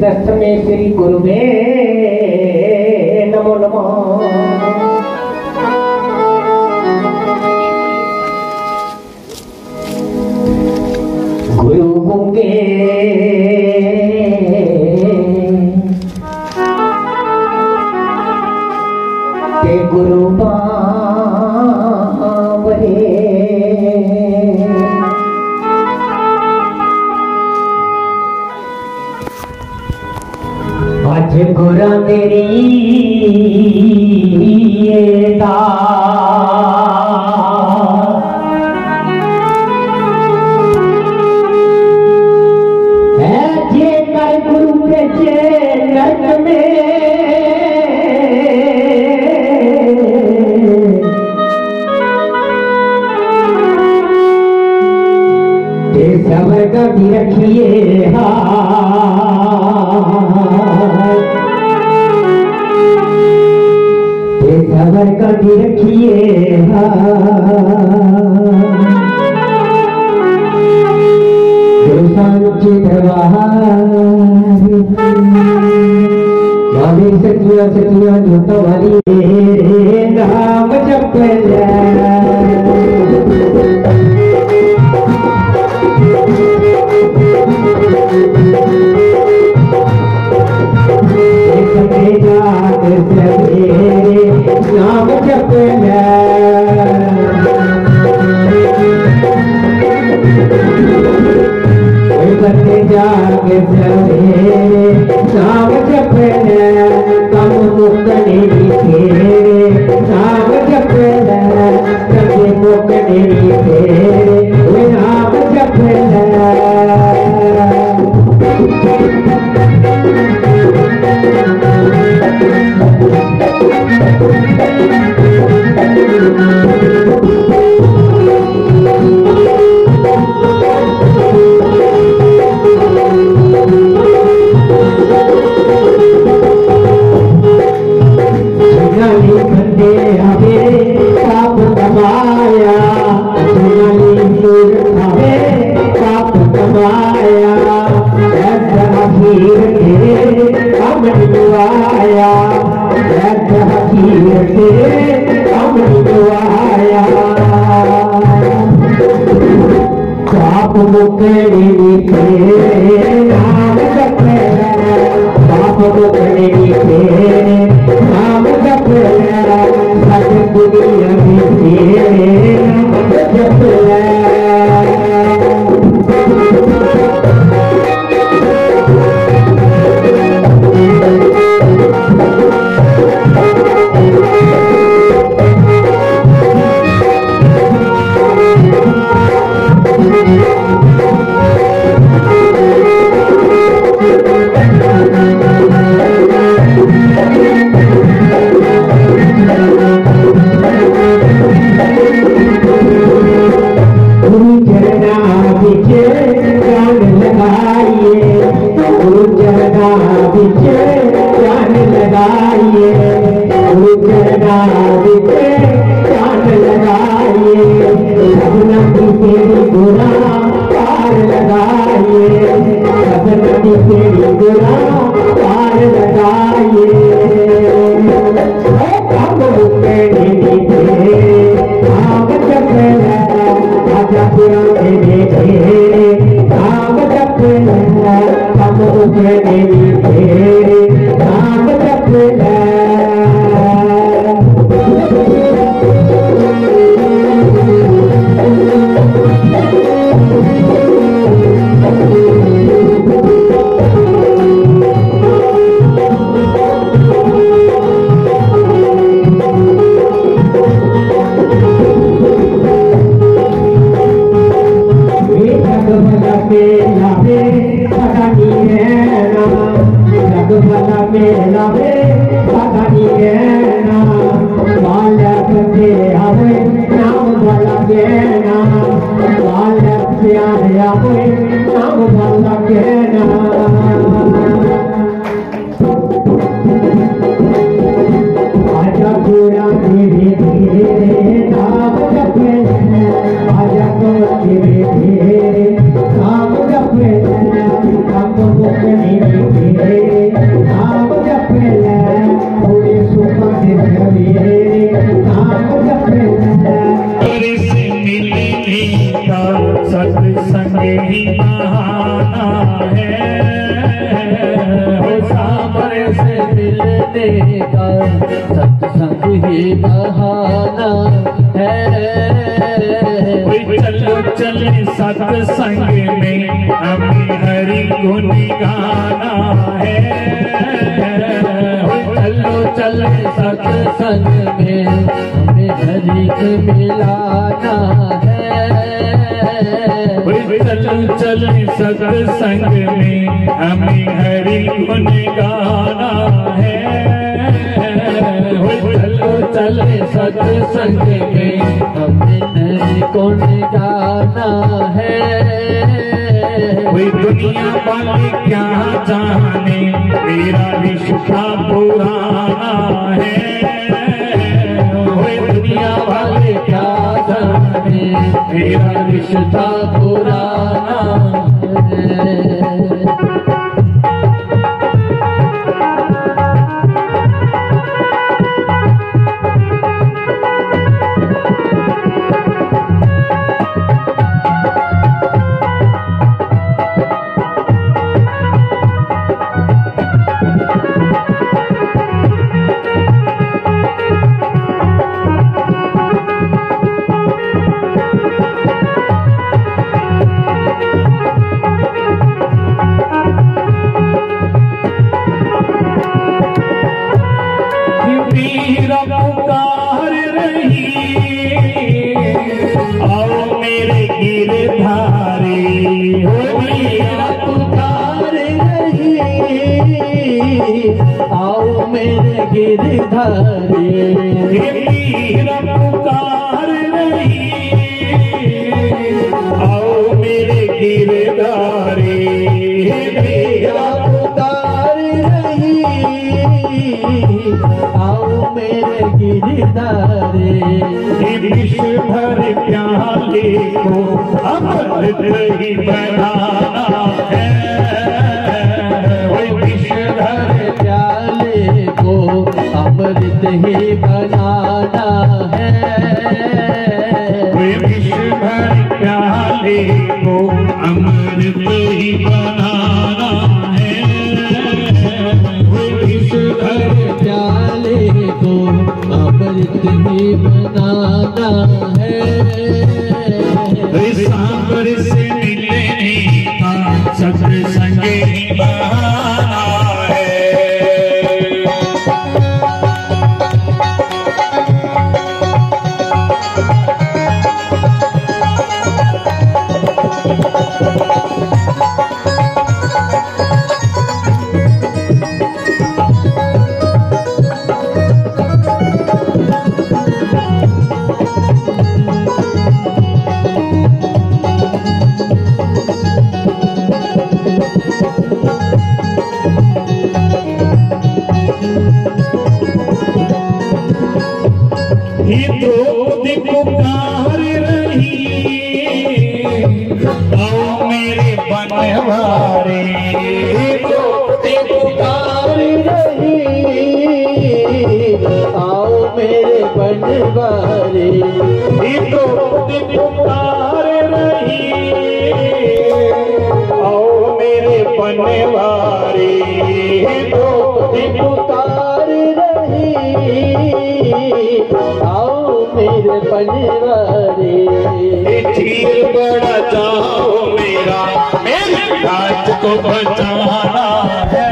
तस्मै श्री गुरुवे नमो नमः। गुरु गूंगे ते गुरु बावरे आज गुरा तेरी गुरु के नरक में सबर का भी रखिए सबर का भी रखिए सचिया सचिया जो तुम्हारी नाम जप नाम जप जागे सवेरे नाम जप कम मुक्ति फेरे नाम जप कभी मुक्ति फेरे नाम जप I'm सवेरे नाम जप ले थोड़े सुख दे सवेरे नाम जप ले से मिलने का सत्संग ही बहाना है। सामने से मिलने का सत्संग ही बहाना है। चलो चले सत्संग में हमें हरि गुण गाना है। चलो चले सत्संग में हमें हरि को मिलाना है। चलो चले सत्संग में हमें हरि गुण गाना है। चलो चले सत्संग में हमें हरि गुण गाना है। दुनिया वाले क्या जाने मेरा रिश्ता पुराना है। दुनिया वाले क्या जाने मेरा रिश्ता पुराना है। पुकार रही आओ मेरे गिरधारी पुकार रही आओ मेरे गिरधारी। पुकार रही आओ मेरे गिरधारी। पुकार रही आओ मेरे गिरधारी। विश्व भर प्याले को अमृत ही बनाना है। विश्व भर प्याले को अमृत ही बनाना है। विश्व भर प्याले को अमृत ही बनाना है। विश्व भर प्याले को अमृत ही बनाना है। सांबर से मिलने का सत्संग ही बहाना है। द्रौपदी पुकार रही आओ मेरे बनवारे। द्रौपदी पुकार रही आओ मेरे बनवारे। द्रौपदी पुकार रही आओ मेरे बनवारे। द्रौपदी पुकार रही आओ मेरे बनवारे। तीर बड़ा जाओ मेरा मेरे राज को बचाना है।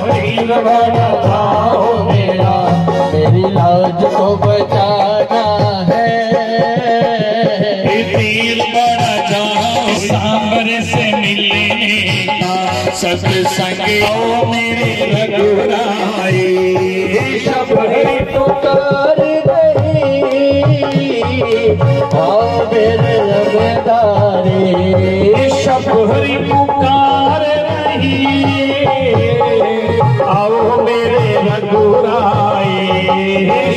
तीर बड़ा जाओ मेरा मेरी लाज को बचाना है। तीर बड़ा जाओ सांबर से मिलने का सत्संग आओ मेरे रघुराई। सब पुकार रही आओ मेरे रघुराई। सब हरि पुकार रही आओ मेरे रघुराई।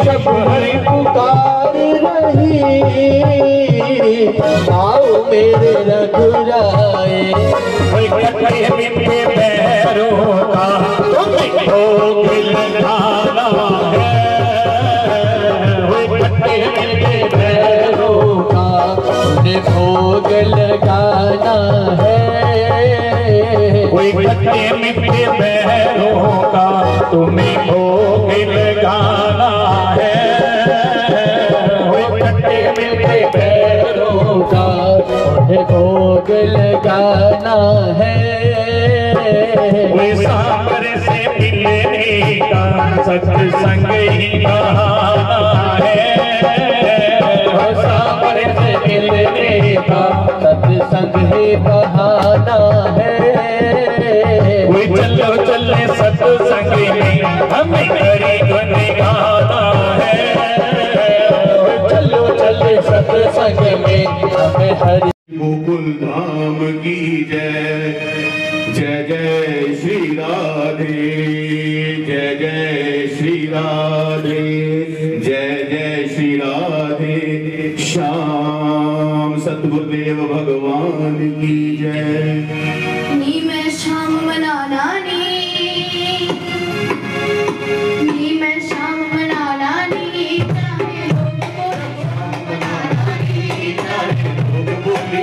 सब हरि पुकार रही आओ मेरे रघुराई। खट्टे मीठे पैरों का तुम्हें भोग लगाना है। खट्टे मीठे पैरों का तुम्हें भोग लगाना है। खट्टे मीठे पैरों का तुम्हें भोग लगाना है। खट्टे मीठे पैरों का तुम्हें भोग लगाना है। सांबर से मिलने का सत्संग ही बहाना है। सांबर से मिलने का सत्संग ही बहाना है। चलो चले सत्संग में हमें हरि गुण गाना है। चलो चले सत्संग में हमें हरि गोकुल धाम की जय। जय जय श्री राधे, जय जय श्री राधे, जय जय श्री राधे श्याम सतगुरुदेव भगवान की जय। नी मैं श्याम मनाना नी मैं श्याम मनाना नी चाहे लोग बोले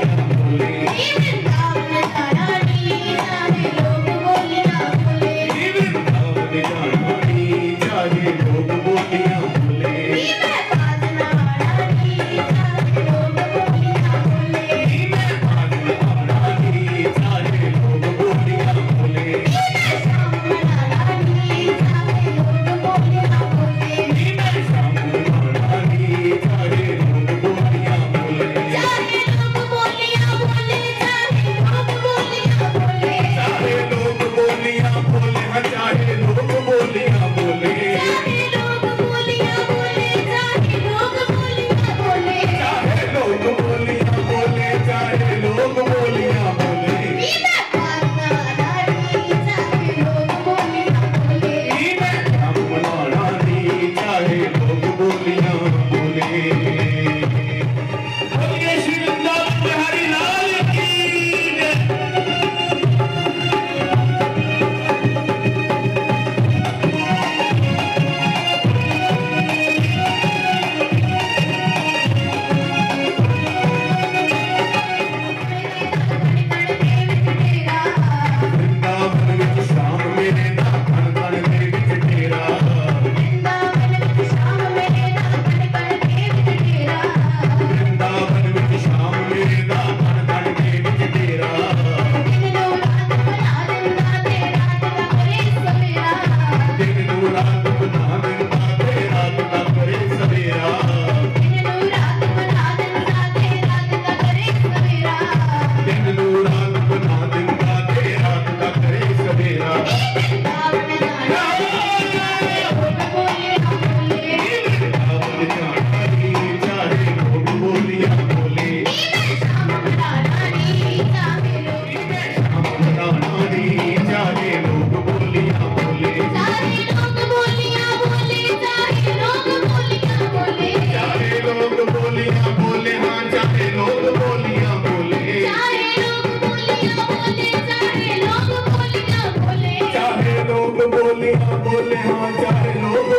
नी वृंदावन जाना नी चाहे लोग बोले ना बोले नी मैं बाजना वाला नी चाहे लोग बोले ना बोले श्याम मनाना नी चाहे लोग बोले ना बोले चाहे लोग बोलिया बोले चाहे लोग बोलिया बोले चाहे लोग बोलिया बोले चाहे लोग बोलिया बोले चाहे लोग बोलिया बोले चाहे लोग बोलिया बोले चाहे लोग बोलिया बोले चाहे लोग बोलिया बोले चाहे लोग बोलिया बोले नी मैं बाजना रानी चाहे लोग बोले ना बोले नी मैं श्याम मनाना नी चाहे लोग बोलिया बोले। बोलिए श्री वृंदावन बिहारी लाल की जय। वृंदावन विच श्याम मेरे दा कण कण दे विच तेरा। वृंदावन विच श्याम मेरे दा कण कण दे विच तेरा वृंदावन विच श्याम मेरे दा कण कण दे विच तेरा। दिन नो रात बना दिंदा ते रात दा करे सवेरा दिन नूं रात बना दिंदा ते रात दा करे सवेरा। दिन नो रात बना दिंदा ते रात दा करे सवेरा दिन नूं रात बना दिंदा ते रात दा करे सवेरा। वृंदावन जाना लोग बोले ना बोले वृंदावन जाना नी चाहे लोग बोलिया बोले। मैं श्याम मनाना नी चाहे लोग श्याम मनाना नी चाहे लोग बोलिया बोले। चाहे लोग बोलिया बोले चाहे लोग बोलिया बोले चाहे लोग बोलिया बोले हाँ चाहे लोग बोलिया बोले। चाहे लोग बोलिया बोले चाहे लोग बोलिया बोले चाहे लोग बोलिया बोले हाँ चाहे लोग